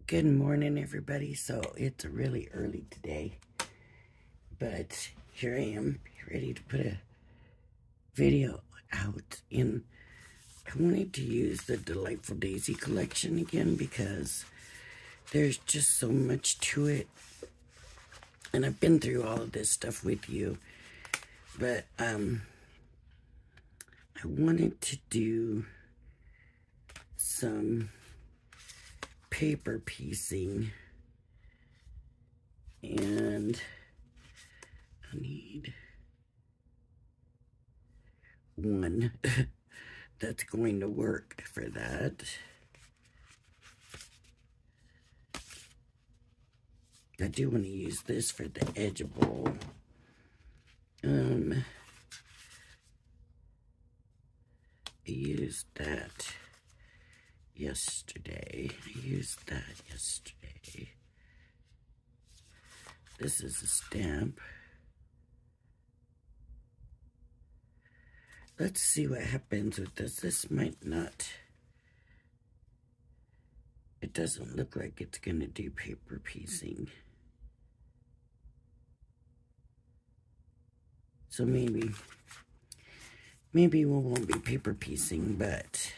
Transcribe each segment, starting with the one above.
Good morning, everybody. So it's really early today, but here I am, ready to put a video out. And I wanted to use the Delightful Daisy collection again because there's just so much to it. And I've been through all of this stuff with you, but I wanted to do some paper piecing, and I need one that's going to work for that. I do want to use this for the edgeable. I used that yesterday. This is a stamp. Let's see what happens with this. This might not. It doesn't look like it's going to do paper piecing. So maybe we won't be paper piecing, but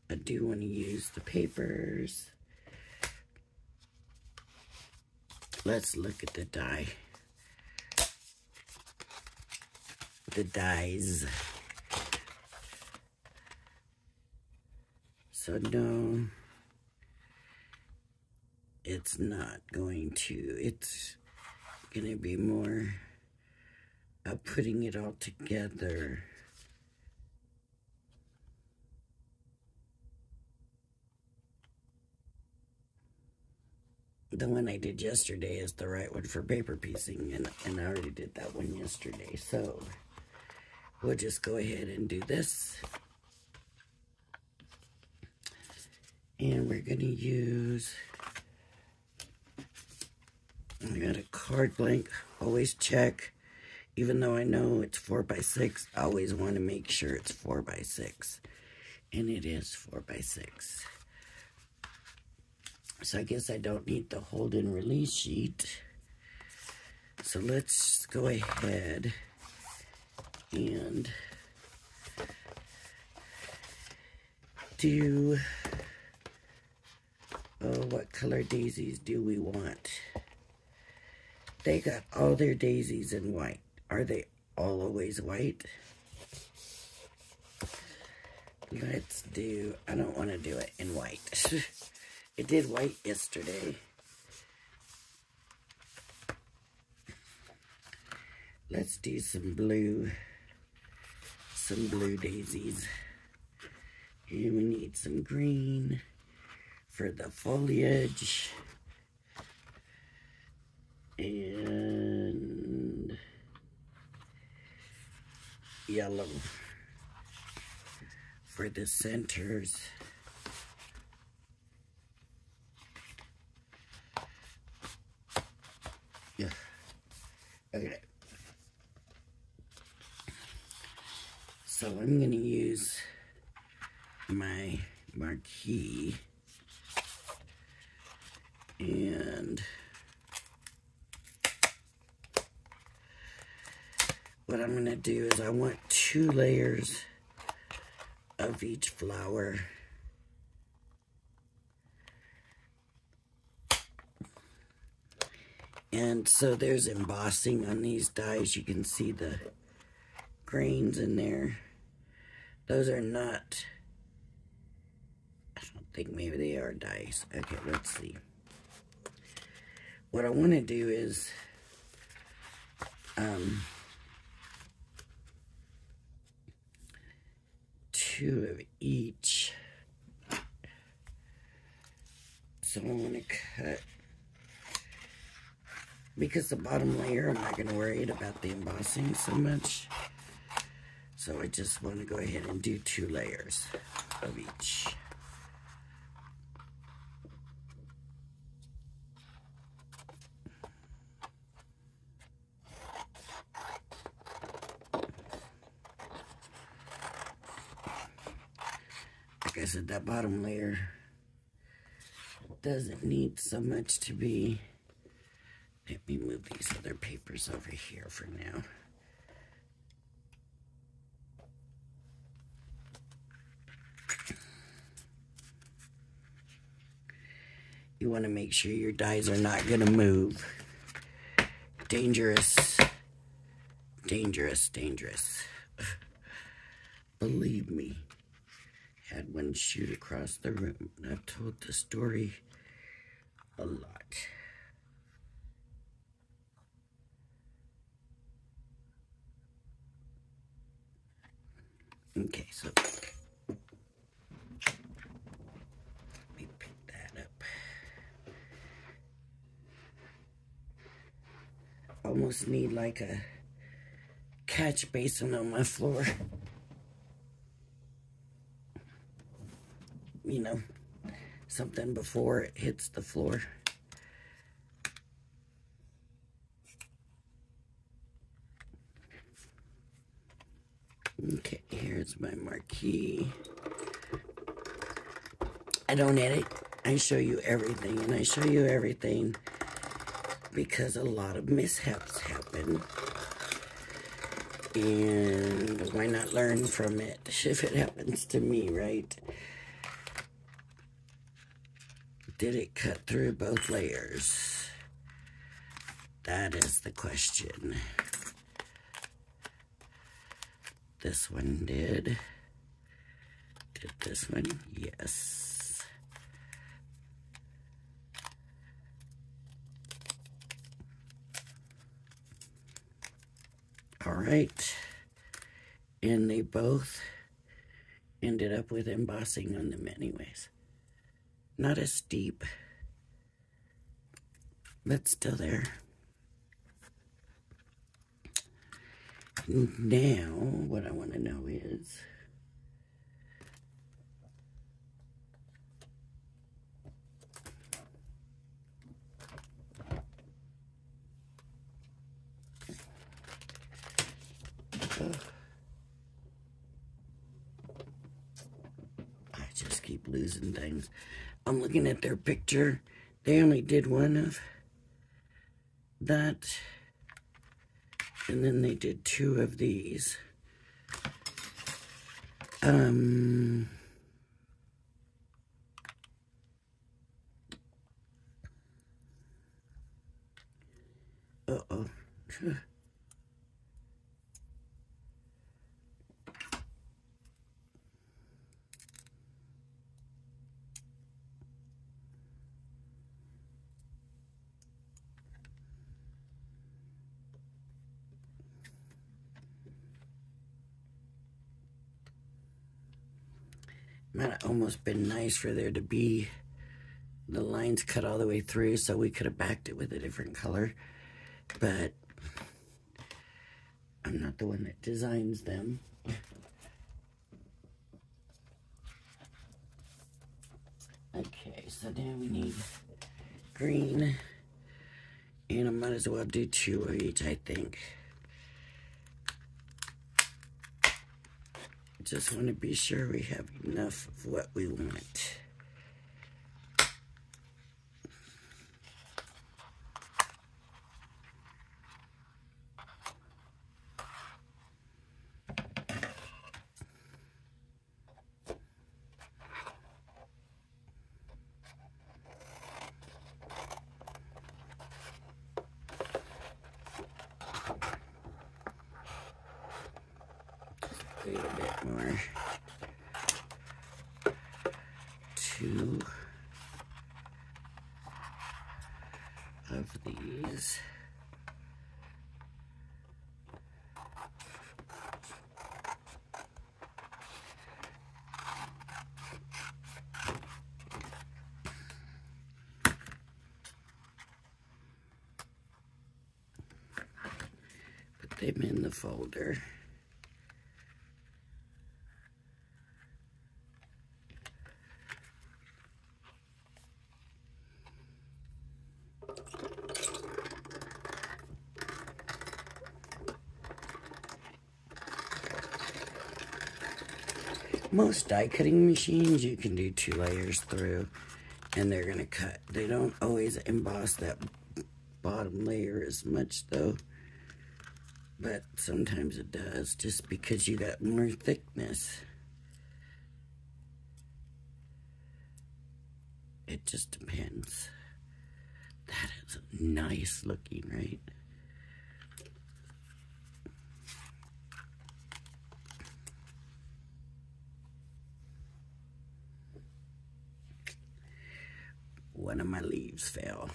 I do want to use the papers. Let's look at the die. The dies. So no, it's not going to. It's going to be more of putting it all together. The one I did yesterday is the right one for paper piecing, and I already did that one yesterday. So we'll just go ahead and do this. And we're going to use, I got a card blank. Always check. Even though I know it's 4x6, I always want to make sure it's 4x6. And it is 4x6. So I guess I don't need the hold and release sheet. So let's go ahead and do, what color daisies do we want? They got all their daisies in white. Are they all always white? Let's do, I don't want to do it in white. It did white yesterday. Let's do some blue daisies. And we need some green for the foliage. And yellow for the centers. Yeah. Okay. So I'm going to use my marquee, and what I'm going to do is I want 2 layers of each flower. And so there's embossing on these dies. You can see the grains in there. Those are not, I don't think, maybe they are dies. Okay, let's see. What I want to do is, 2 of each. So I'm going to cut, because the bottom layer, I'm not going to worry about the embossing so much. So I just want to go ahead and do 2 layers of each. Like I said, that bottom layer doesn't need so much to be. Let me move these other papers over here for now. You want to make sure your dies are not going to move. Dangerous. Dangerous, dangerous. Believe me. Had one shoot across the room. I've told the story a lot. Okay, so let me pick that up. Almost need like a catch basin on my floor. You know, something before it hits the floor. Okay, here's my marquee. I don't edit. I show you everything, and I show you everything because a lot of mishaps happen. And why not learn from it if it happens to me, right? Did it cut through both layers? That is the question. This one did. Did this one? Yes. All right. And they both ended up with embossing on them anyways. Not as steep, but still there. Now, what I want to know is, I just keep losing things. I'm looking at their picture. They only did one of that. And then they did two of these. Uh-oh. Might have almost been nice for there to be the lines cut all the way through so we could have backed it with a different color. But I'm not the one that designs them. Okay, so now we need green. And I might as well do two of each, I think. Just want to be sure we have enough of what we want. A little bit more. Two of these. Put them in the folder. Most die cutting machines, you can do 2 layers through. and they're going to cut. They don't always emboss that bottom layer as much though, but sometimes it does, just because you got more thickness. It just depends. That is nice looking, right? One of my leaves fell.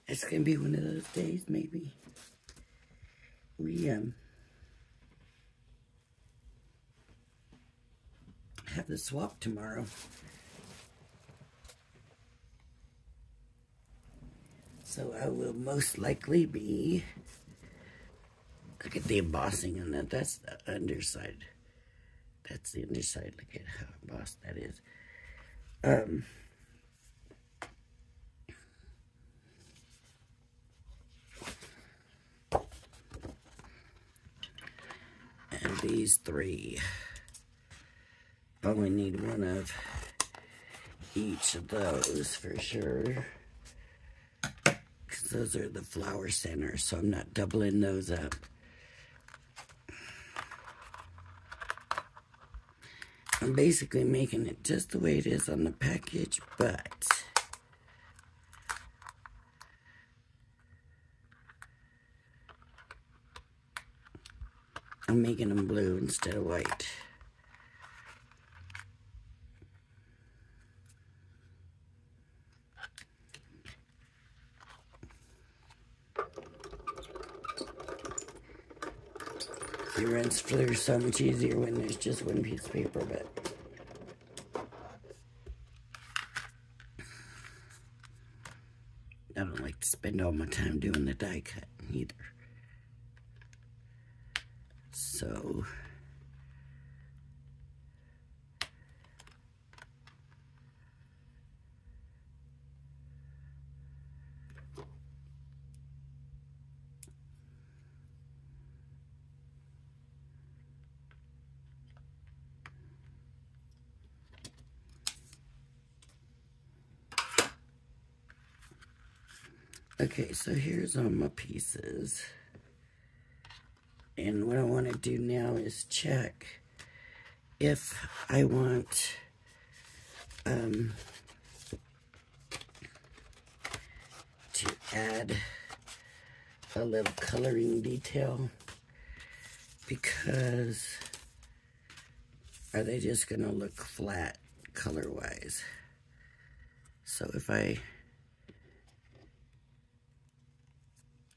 It's gonna be one of those days, maybe. We have the swap tomorrow. So I will most likely be, look at the embossing on that. That's the underside. That's the underside. Look at how embossed that is. And these three. Only need one of each of those for sure. Because those are the flower centers, so I'm not doubling those up. I'm basically making it just the way it is on the package, but I'm making them blue instead of white. It runs through so much easier when there's just one piece of paper, but I don't like to spend all my time doing the die cut either. So okay, so here's all my pieces. And what I want to do now is check if I want to add a little coloring detail, because are they just going to look flat color-wise? So if I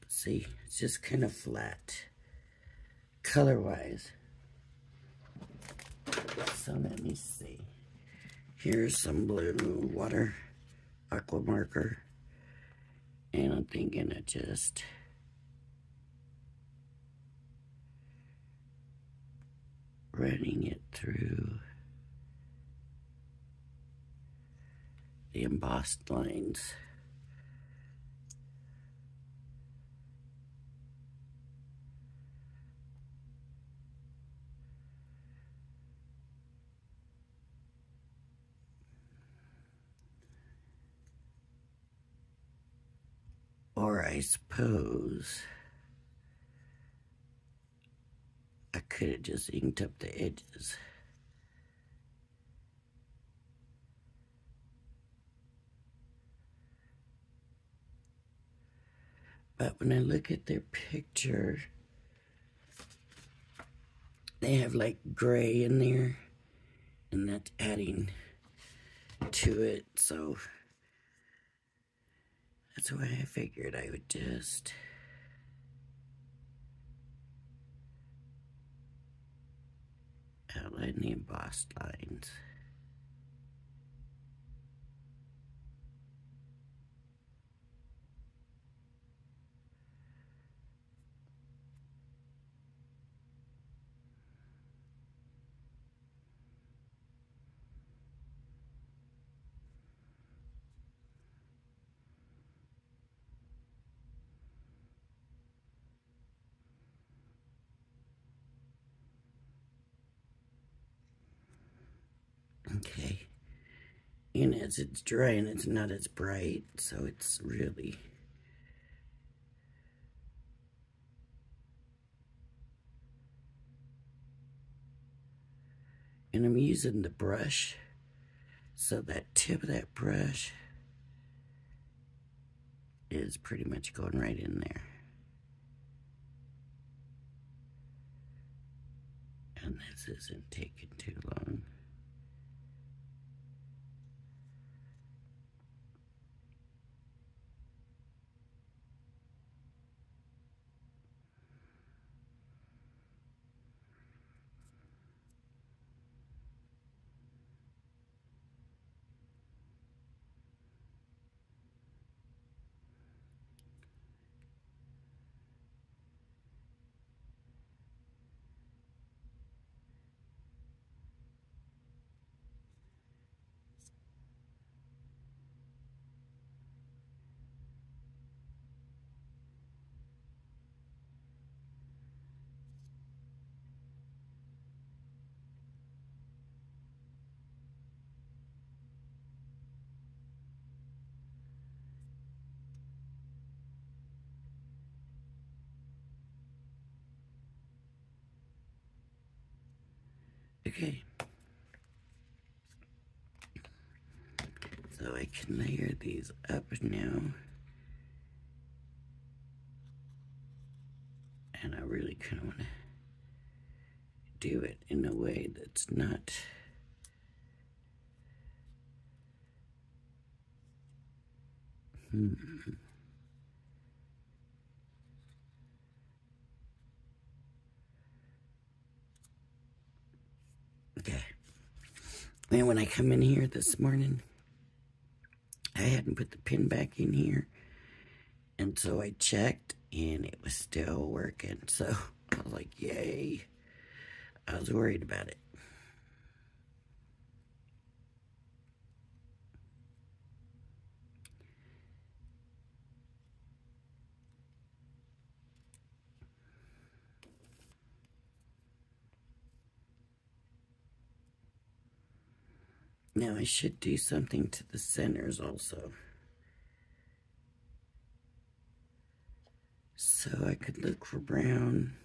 see, it's just kind of flat color-wise. So let me see. Here's some blue water aqua marker, and I'm thinking of just running it through the embossed lines. Or I suppose I could have just inked up the edges. But when I look at their picture, they have like gray in there, and that's adding to it, so that's why I figured I would just outline the embossed lines. Okay. And as it's drying, it's not as bright, so it's really... And I'm using the brush, so that tip of that brush is pretty much going right in there. And this isn't taking too long. Okay. So I can layer these up now. And I really kind of want to do it in a way that's not... Okay. And when I come in here this morning, I hadn't put the pin back in here. And so I checked, and it was still working. So I was like, yay. I was worried about it. Now I should do something to the centers also. So I could look for brown,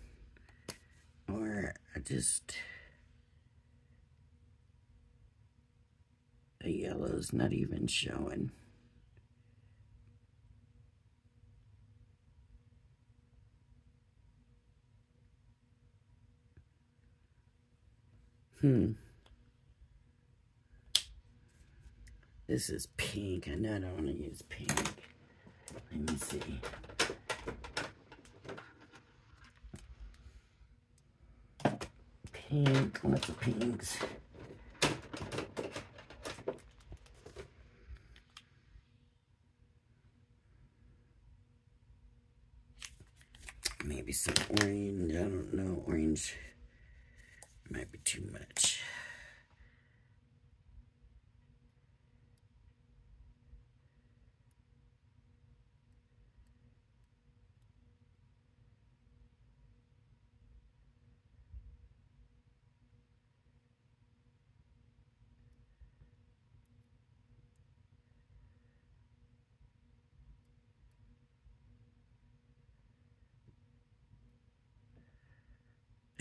or just... The yellow's not even showing. This is pink. I know I don't want to use pink. Let me see. Pink. What's the pinks? Maybe some orange. I don't know. Orange might be too much.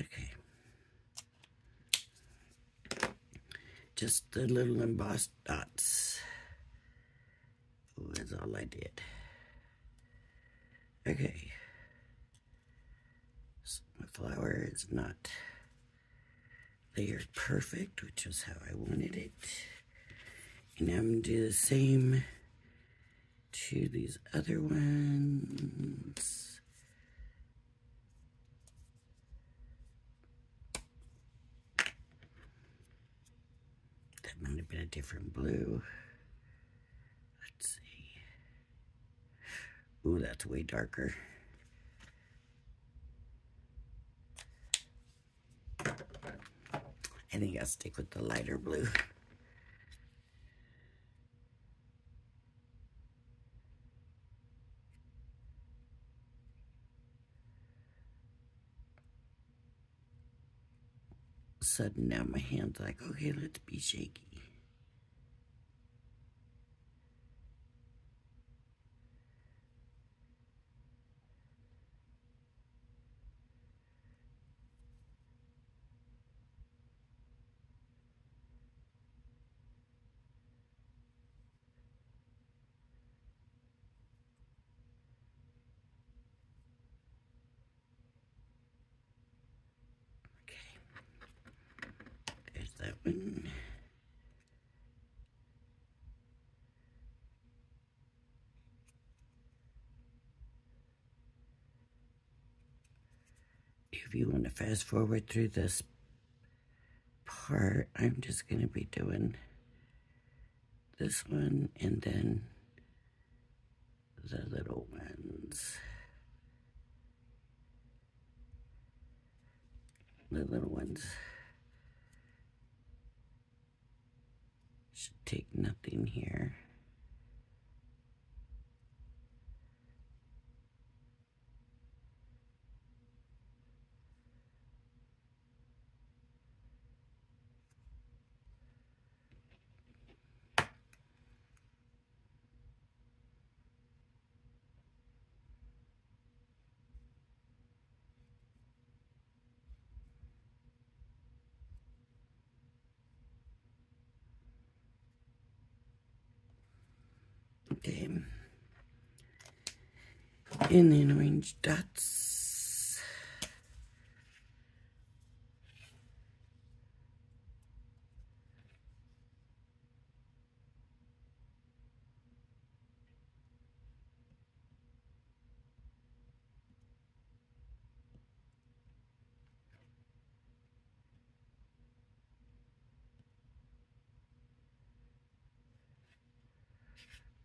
Okay. Just the little embossed dots. Oh, that's all I did. Okay. So my flower is not layered perfect, which is how I wanted it. And I'm going to do the same to these other ones. That might have been a different blue. Let's see. Ooh, that's way darker. I think I'll stick with the lighter blue. sudden now my hand's like, okay, let's be shaky. There's that one. If you want to fast forward through this part, I'm just going to be doing this one and then the little ones. The little ones should take nothing here. Okay. And then orange dots.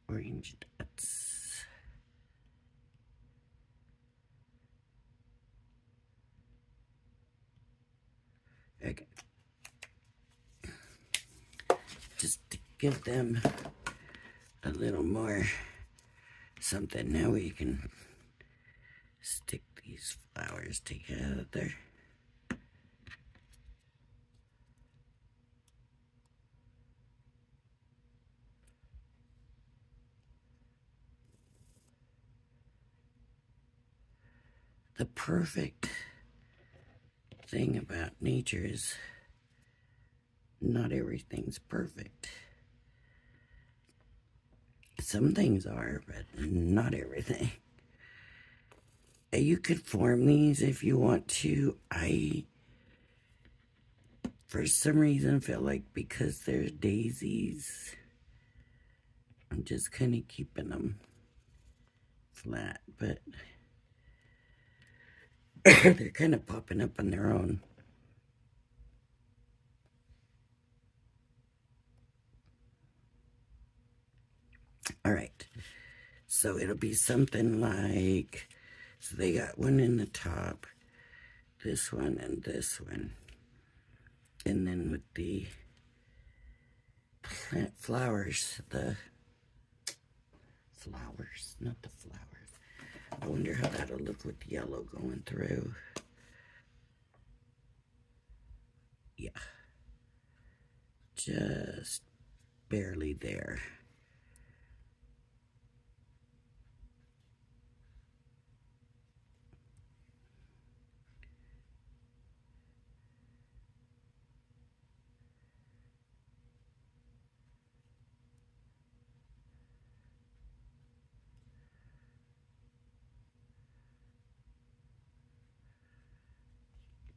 Orange dots. Okay. Just to give them a little more something. Now we can stick these flowers together. The perfect thing about nature is not everything's perfect. Some things are, but not everything. You could form these if you want to. I, for some reason, feel like because they're daisies, I'm just kind of keeping them flat, but they're kind of popping up on their own. All right, so it'll be something like, so they got one in the top, this one and this one. And then with the plant flowers, not the flowers. I wonder how that'll look with the yellow going through. Yeah. Just barely there.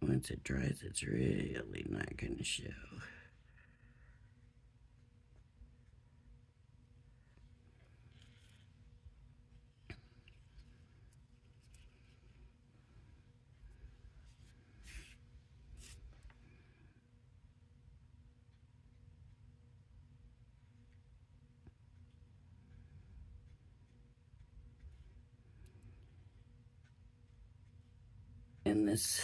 Once it dries, it's really not going to show. And this,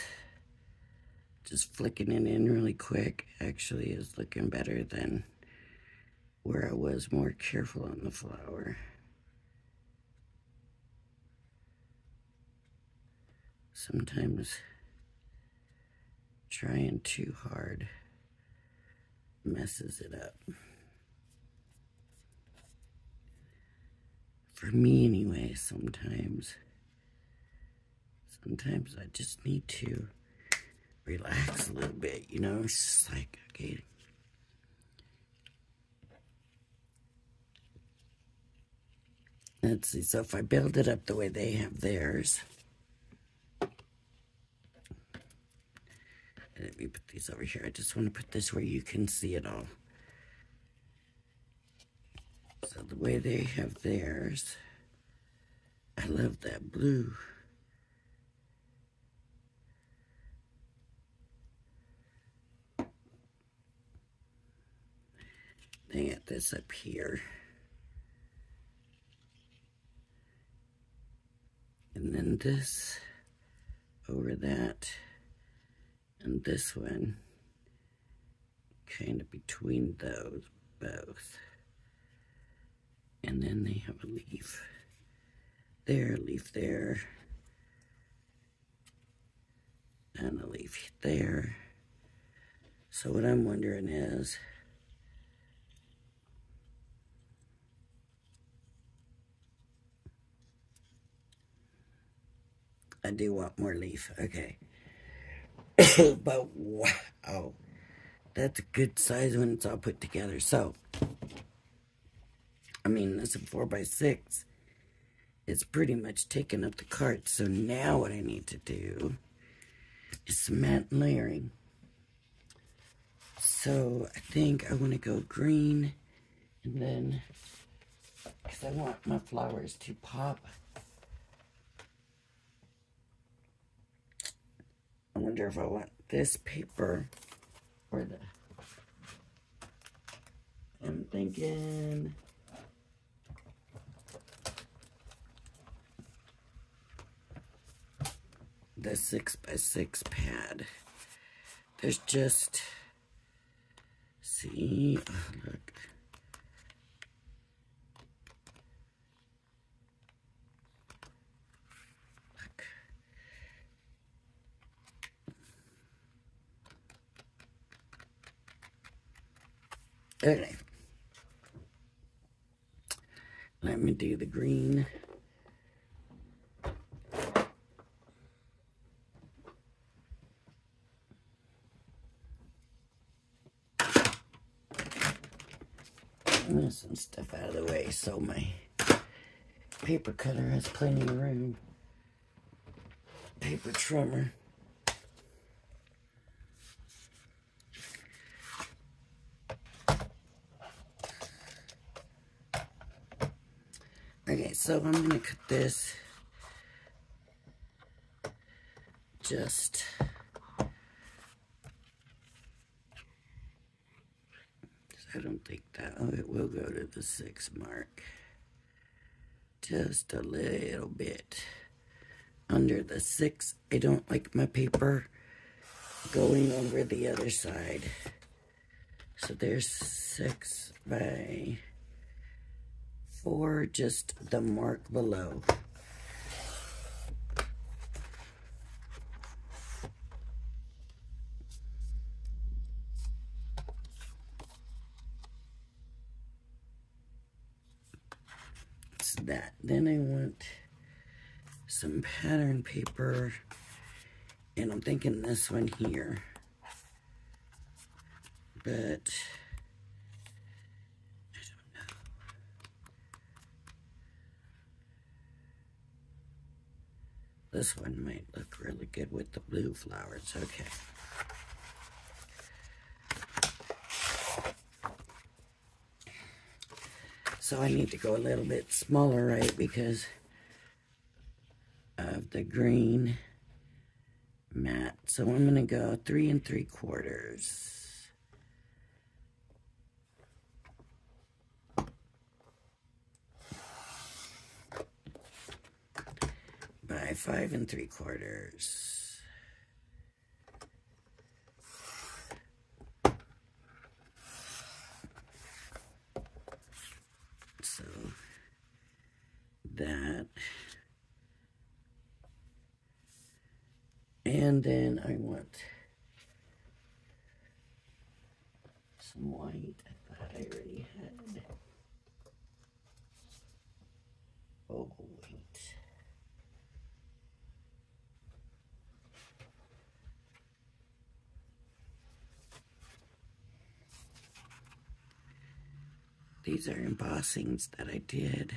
just flicking it in really quick, actually is looking better than where I was more careful on the flower. Sometimes Trying too hard messes it up. For me anyway, sometimes I just need to relax a little bit, you know? It's just like, okay. Let's see, so if I build it up the way they have theirs, let me put these over here. I just want to put this where you can see it all. So the way they have theirs, I love that blue. They got this up here. And then this over that. And this one kind of between those both. And then they have a leaf there, and a leaf there. So what I'm wondering is, I do want more leaf, okay. But wow, that's a good size when it's all put together. So, I mean, this is a 4x6. It's pretty much taking up the cart. So now what I need to do is cement layering. So I think I want to go green, and then, because I want my flowers to pop. I wonder if I want this paper or the, I'm thinking the 6x6 pad. There's just, see, oh, look. Okay, let me do the green. Move some stuff out of the way so my paper cutter has plenty of room. Paper trimmer. Okay, so I'm gonna cut this just I don't think that, oh, it will go to the 6 mark. Just a little bit under the 6. I don't like my paper going over the other side. So there's 6x4, just the mark below. So that. Then I want some pattern paper, and I'm thinking this one here. But I don't know. This one might look really good with the blue flowers. Okay. So I need to go a little bit smaller, right, because of the green mat. So I'm going to go 3 3/4. By 5 3/4. So that, and then I want some white. I thought I already had. Oh, wait. These are embossings that I did.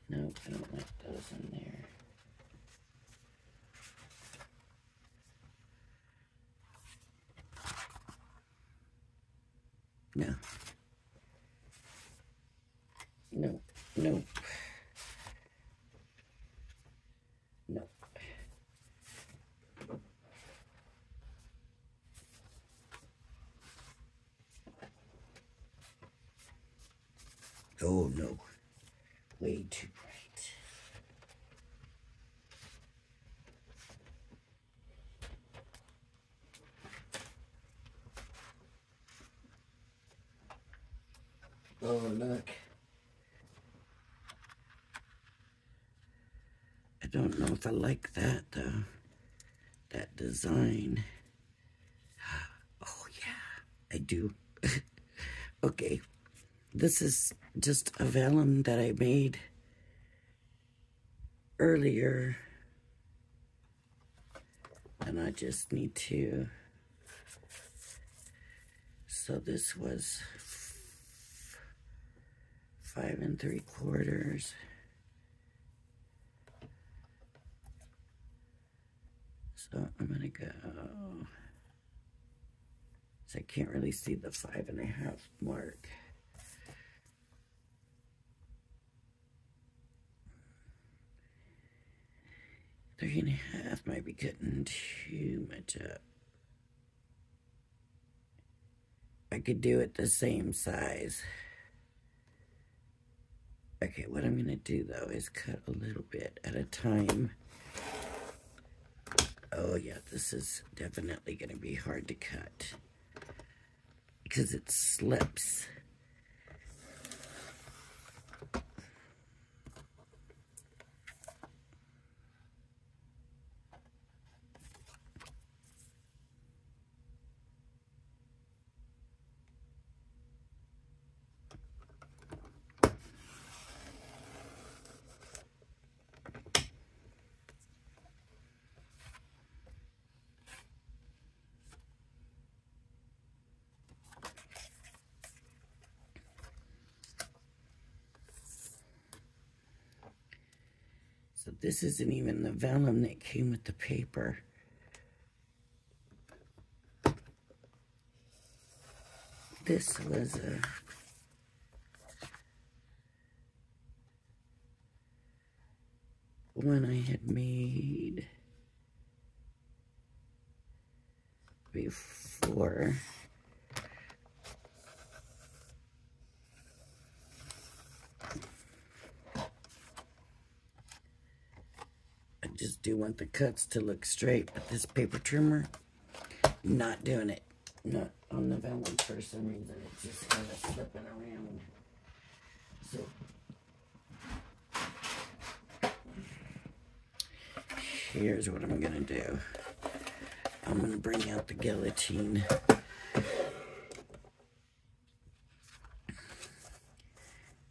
Nope, I don't like those in there. No. Nope, nope. Nope. Oh, no. Way too bright. Oh, look. I don't know if I like that, though. That design. Oh, yeah, I do. Okay. This is just a vellum that I made earlier. And I just need to... So this was 5 3/4. So I'm gonna go, so I can't really see the 5 1/2 mark. Three and a half might be cutting too much up. I could do it the same size. Okay, what I'm gonna do though is cut a little bit at a time. Oh yeah, this is definitely gonna be hard to cut because it slips. So this isn't even the vellum that came with the paper. This was a one I had made before. I just do want the cuts to look straight, but this paper trimmer, not doing it. Not on the vellum for some reason. It's just kind of slipping around. So here's what I'm gonna do. I'm gonna bring out the guillotine.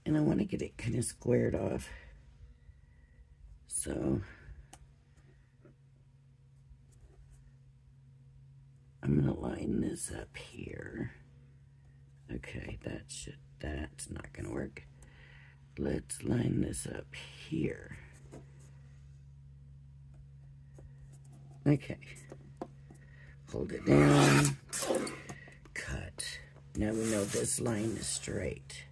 And I want to get it kind of squared off. So I'm gonna line this up here. Okay, that's not gonna work. Let's line this up here. Okay. Hold it down. Cut. Now we know this line is straight.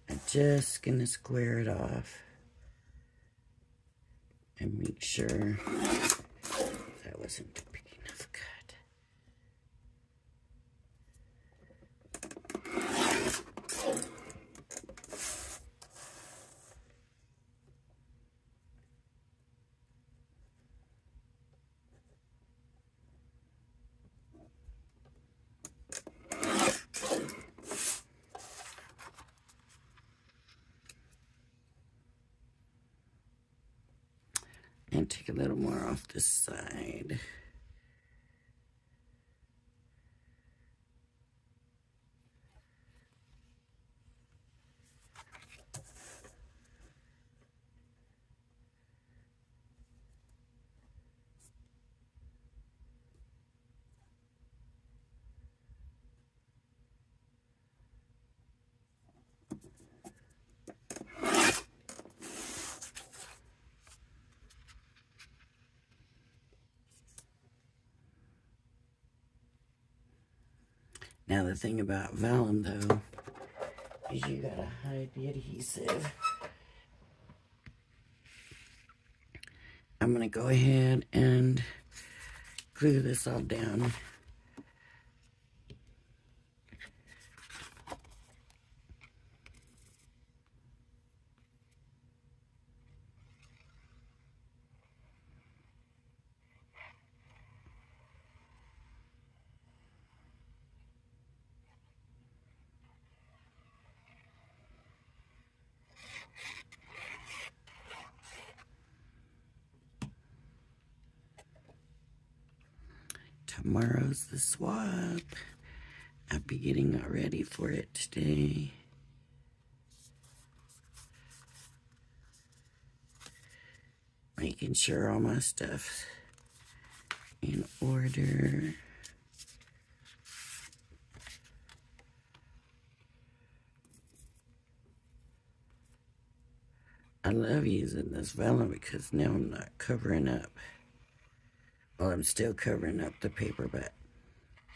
I'm just gonna square it off and make sure that wasn't a big enough cut. And take a little more off this side. Now the thing about vellum though is you gotta hide the adhesive. I'm gonna go ahead and glue this all down. Tomorrow's the swap. I'll be getting ready for it today. Making sure all my stuff's in order. I love using this vellum because now I'm not covering up. Well, I'm still covering up the paper, but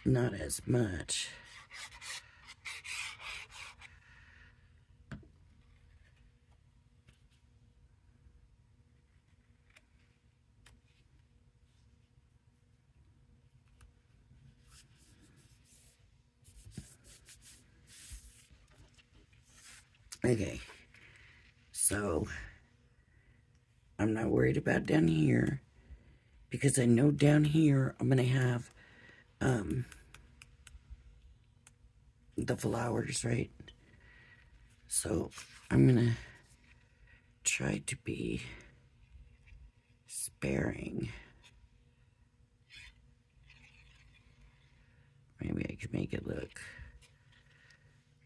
not as much. Okay, so I'm not worried about down here because I know down here I'm gonna have the flowers, right? So I'm gonna try to be sparing. Maybe I could make it look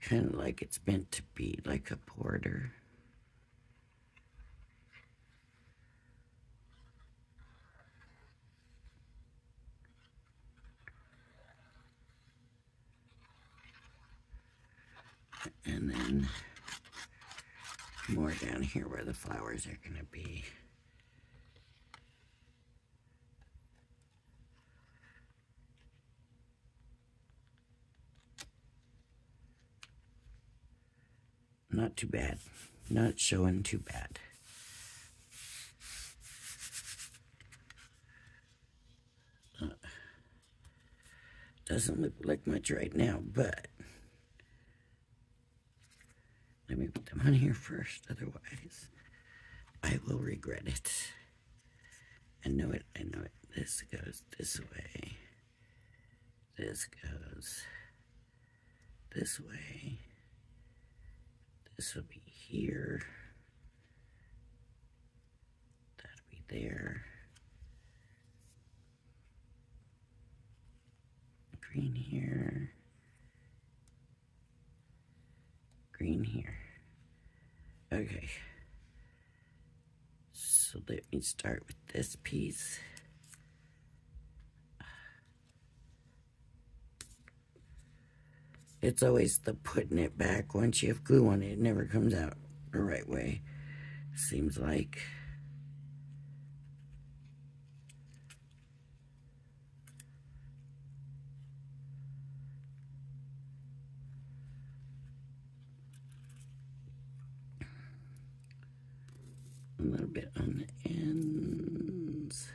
kind of like it's meant to be, like a border. And then more down here where the flowers are gonna be. Not too bad. Not showing too bad. Doesn't look like much right now, but let me put them on here first, otherwise I will regret it. I know it, I know it. This goes this way. This goes this way. This will be here. That'll be there. Green here. Green here. Okay. So let me start with this piece. It's always the putting it back. Once you have glue on it, it never comes out the right way. Seems like. A little bit on the ends.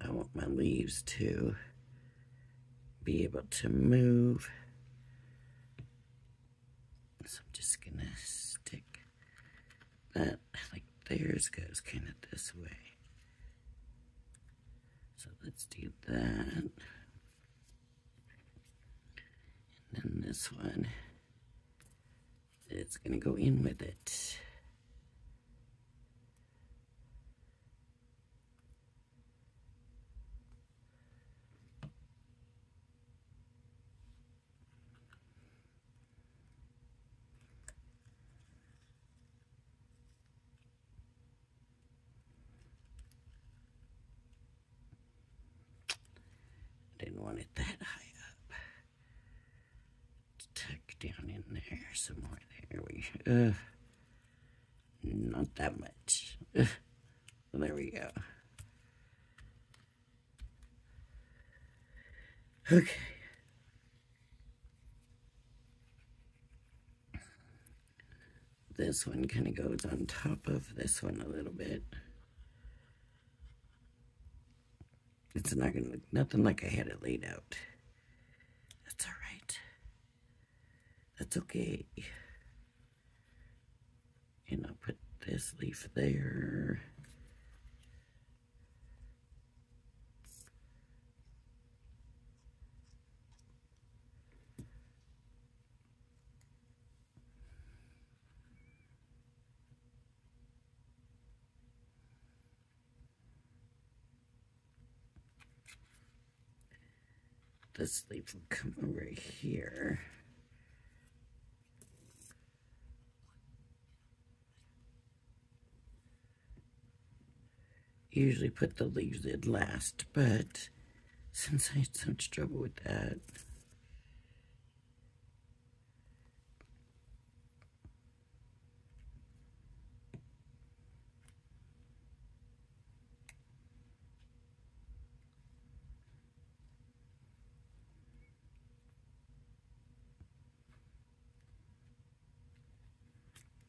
I want my leaves to be able to move. So I'm just gonna stick that, like theirs goes kind of this way. So let's do that. And then this one, it's gonna go in with it. didn't want it that high up. Tuck down in there some more. There we not that much. There we go. Okay. This one kind of goes on top of this one a little bit. It's not gonna look nothing like I had it laid out. That's all right. That's okay. And I'll put this leaf there. This leaf will come over here. Usually put the leaves in last, but since I had so much trouble with that,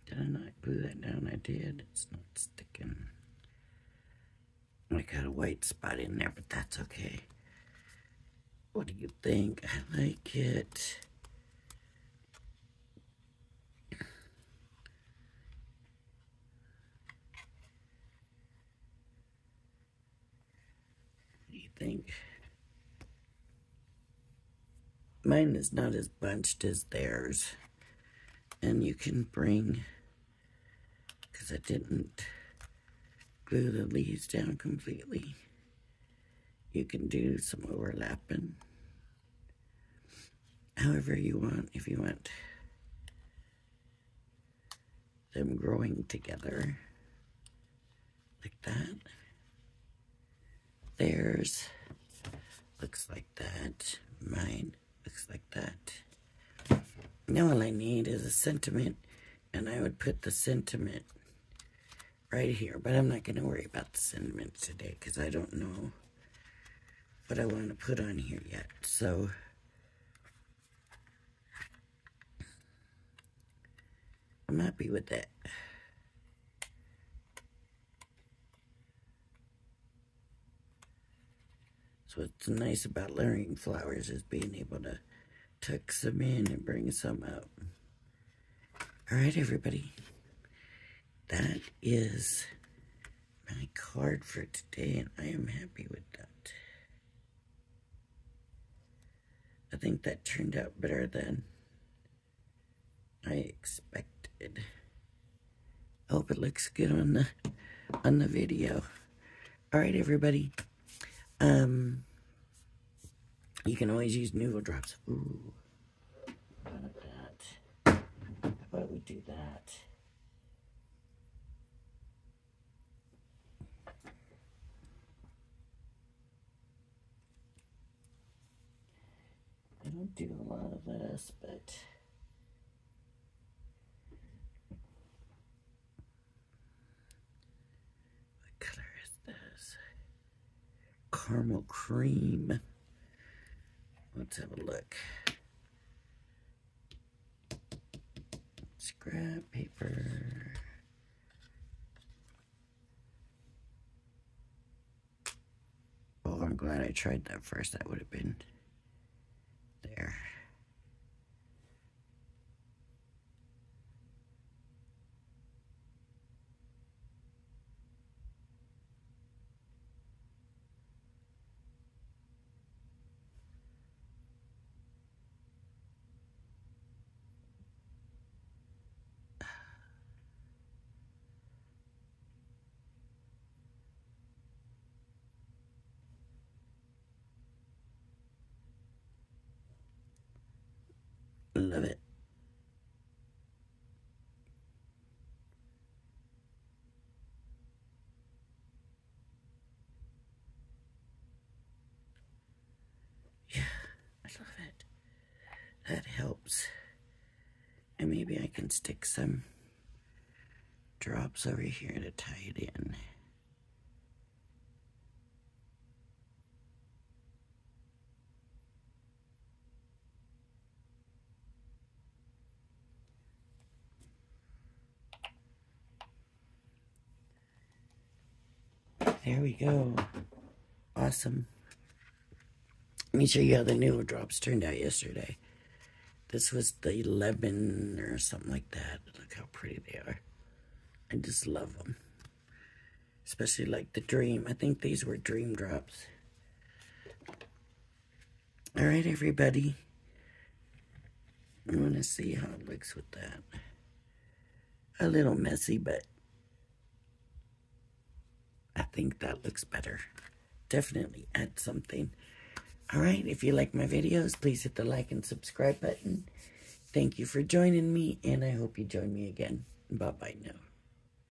did I not glue that down? I did. It's not sticking. I got a white spot in there, but that's okay. What do you think? I like it. What do you think? Mine is not as bunched as theirs. And you can bring, because I didn't glue the leaves down completely, you can do some overlapping however you want. If you want them growing together like that. Theirs looks like that. Mine looks like that. Now all I need is a sentiment, and I would put the sentiment right here, but I'm not going to worry about the sentiment today because I don't know what I want to put on here yet. So I'm happy with that. So what's nice about layering flowers is being able to tuck some in and bring some out. All right, everybody. That is my card for today, and I am happy with that. I think that turned out better than I expected. I hope it looks good on the video. All right, everybody. You can always use noodle drops. Ooh, how about that? How about we do that? I don't do a lot of this, but what color is this? Caramel cream. Let's have a look. Scrap paper. Oh, I'm glad I tried that first. That would have been there. Love it. That helps. And maybe I can stick some drops over here to tie it in. There we go. Awesome. Let me show you how the new drops turned out yesterday. This was the 11 or something like that. Look how pretty they are. I just love them. Especially like the Dream. I think these were Dream drops. All right, everybody. I want to see how it looks with that. A little messy, but I think that looks better. Definitely add something. All right, if you like my videos, please hit the like and subscribe button. Thank you for joining me, and I hope you join me again. Bye-bye now.